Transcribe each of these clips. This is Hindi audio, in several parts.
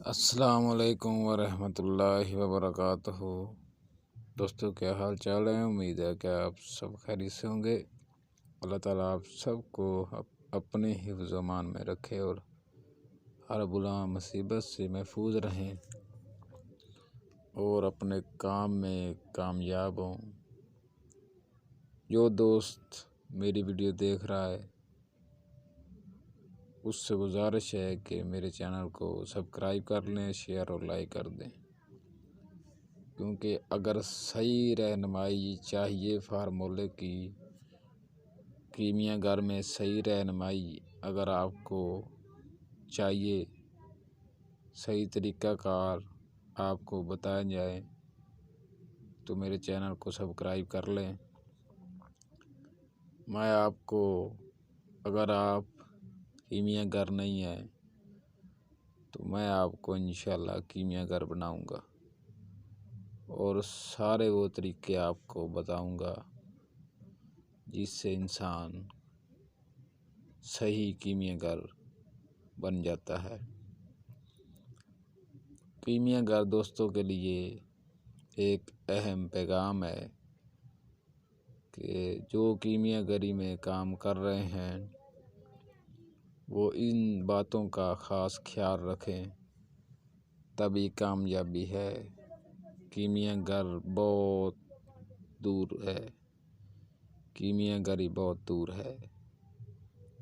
अस्सलाम वालेकुम वरहमतुल्लाहि वबरकातुहू। दोस्तों, क्या हाल चाल है। उम्मीद है कि आप सब खैरियत से होंगे। अल्लाह ताला आप सबको अपने हिफ्ज़ व अमान में रखे और हर बुला मुसीबत से महफूज रहें और अपने काम में कामयाब हों। जो दोस्त मेरी वीडियो देख रहा है उससे गुजारिश है कि मेरे चैनल को सब्सक्राइब कर लें, शेयर और लाइक कर दें, क्योंकि अगर सही रहनुमाई चाहिए फार्मूले की, कीमिया घर में सही रहनुमाई अगर आपको चाहिए, सही तरीक़ाकार आपको बताया जाए तो मेरे चैनल को सब्सक्राइब कर लें। मैं आपको, अगर आप कीमिया घर नहीं है तो मैं आपको इंशाल्लाह कीमिया घर बनाऊंगा और सारे वो तरीके आपको बताऊंगा जिससे इंसान सही कीमिया घर बन जाता है। कीमिया घर दोस्तों के लिए एक अहम पैगाम है कि जो कीमिया घरी में काम कर रहे हैं वो इन बातों का ख़ास ख्याल रखें, तभी कामयाबी है। कीमिया घर बहुत दूर है, कीमिया घरी बहुत दूर है,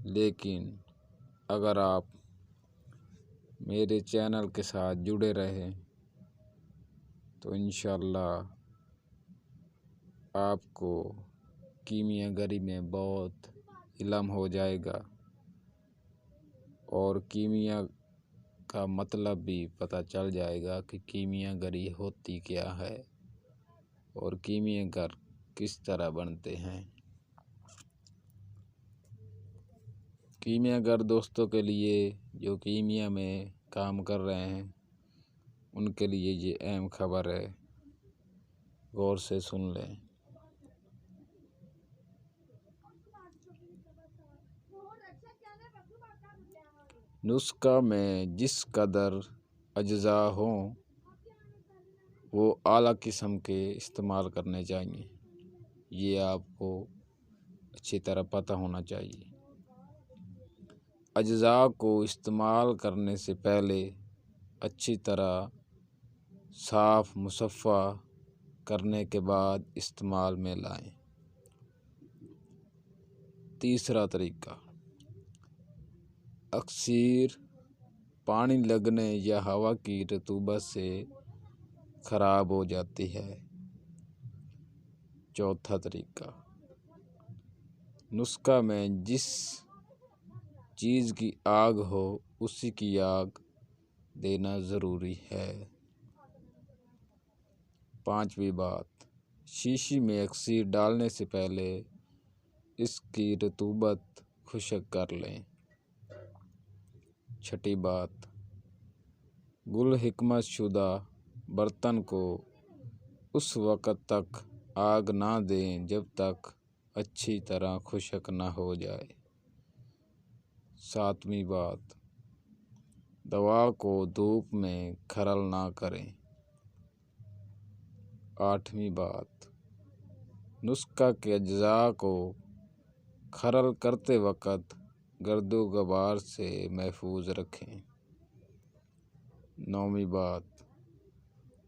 लेकिन अगर आप मेरे चैनल के साथ जुड़े रहें तो इंशाल्लाह आपको कीमिया घरी में बहुत इल्म हो जाएगा और कीमिया का मतलब भी पता चल जाएगा कि कीमिया घरी होती क्या है और कीमिया घर किस तरह बनते हैं। कीमिया घर दोस्तों के लिए जो कीमिया में काम कर रहे हैं उनके लिए ये अहम खबर है, गौर से सुन लें। नुस्खा में जिस कदर अज्जा हों वो आला किस्म के इस्तेमाल करने चाहिए, ये आपको अच्छी तरह पता होना चाहिए। अज्जा को इस्तेमाल करने से पहले अच्छी तरह साफ़ मुसफ़्फ़ा करने के बाद इस्तेमाल में लाएं। तीसरा तरीका, अक्सर पानी लगने या हवा की रतूबत से ख़राब हो जाती है। चौथा तरीका, नुस्खा में जिस चीज़ की आग हो उसी की आग देना ज़रूरी है। पांचवी बात, शीशी में अक्सर डालने से पहले इसकी रतूबत खुश्क कर लें। छठी बात, गुल हिकमत शुदा बर्तन को उस वक़्त तक आग ना दें जब तक अच्छी तरह खुश्क ना हो जाए। सातवीं बात, दवा को धूप में खरल ना करें। आठवीं बात, नुस्खा के अज्जा को खरल करते वक़्त गर्दो गबार से महफूज रखें। नौवीं बात,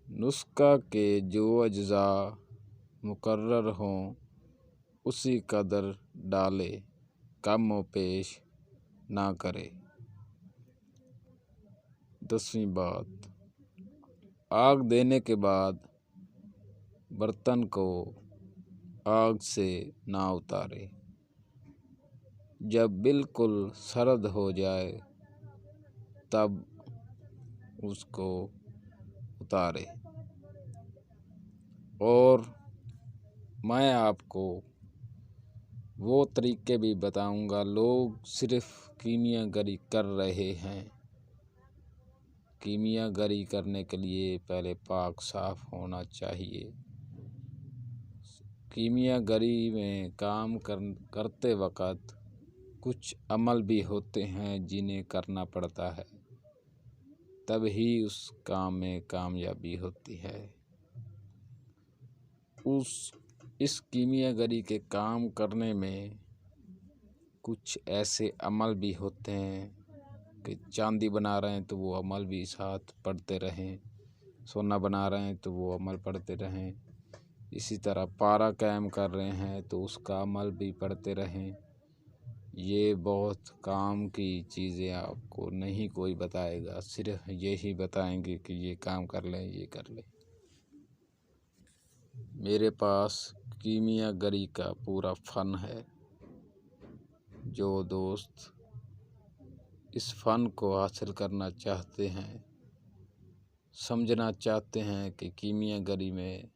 नुस्खा के जो अज्जा मुकर्रर हों उसी कदर डालें, कम व पेश ना करें। 10वीं बात, आग देने के बाद बर्तन को आग से ना उतारें। जब बिल्कुल सर्द हो जाए तब उसको उतारें। और मैं आपको वो तरीके भी बताऊंगा। लोग सिर्फ कीमिया घरी कर रहे हैं। कीमिया घरी करने के लिए पहले पाक साफ होना चाहिए। कीमिया घरी में काम करते वक़्त कुछ अमल भी होते हैं जिन्हें करना पड़ता है। तब ही उस काम में कामयाबी होती है। इस कीमियागरी के काम करने में कुछ ऐसे अमल भी होते हैं कि चांदी बना रहे हैं तो वो अमल भी साथ पढ़ते रहें, सोना बना रहे हैं तो वो अमल पढ़ते रहें, इसी तरह पारा कायम कर रहे हैं तो उसका अमल भी पढ़ते रहें। ये बहुत काम की चीज़ें आपको नहीं कोई बताएगा, सिर्फ यही बताएंगे कि ये काम कर लें, ये कर लें। मेरे पास कीमियागरी का पूरा फन है। जो दोस्त इस फन को हासिल करना चाहते हैं, समझना चाहते हैं कि कीमियागरी में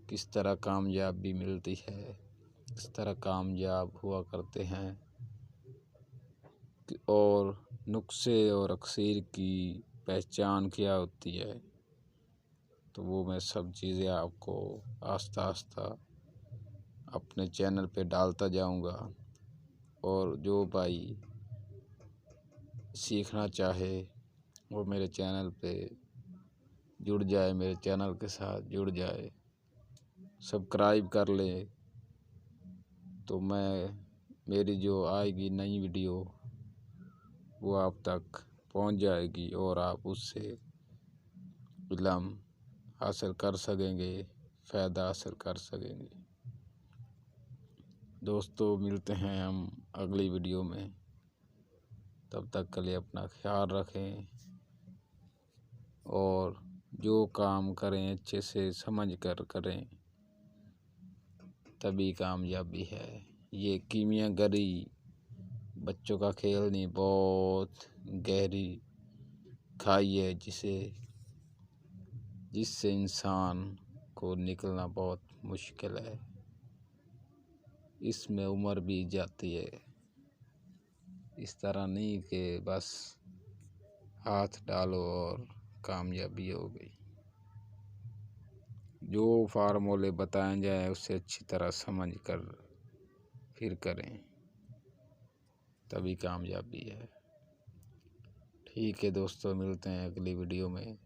किस तरह कामयाबी मिलती है, किस तरह कामयाब हुआ करते हैं और नुस्खे और अक्सर की पहचान क्या होती है, तो वो मैं सब चीज़ें आपको आस्ता आस्ता अपने चैनल पे डालता जाऊंगा। और जो भाई सीखना चाहे वो मेरे चैनल पे जुड़ जाए, मेरे चैनल के साथ जुड़ जाए, सब्सक्राइब कर ले, तो मेरी जो आएगी नई वीडियो वो आप तक पहुंच जाएगी और आप उससे इल्म हासिल कर सकेंगे, फ़ायदा हासिल कर सकेंगे। दोस्तों, मिलते हैं हम अगली वीडियो में। तब तक के लिए अपना ख्याल रखें और जो काम करें अच्छे से समझ कर करें, तभी कामयाबी है। ये कीमियागरी बच्चों का खेल नहीं, बहुत गहरी खाई है जिससे इंसान को निकलना बहुत मुश्किल है। इसमें उम्र भी जाती है। इस तरह नहीं कि बस हाथ डालो और कामयाबी हो गई। जो फार्मूले बताए जाए उससे अच्छी तरह समझ कर फिर करें, तभी कामयाबी है। ठीक है दोस्तों, मिलते हैं अगली वीडियो में।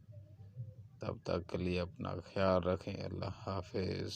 तब तक के लिए अपना ख्याल रखें। अल्लाह हाफिज़।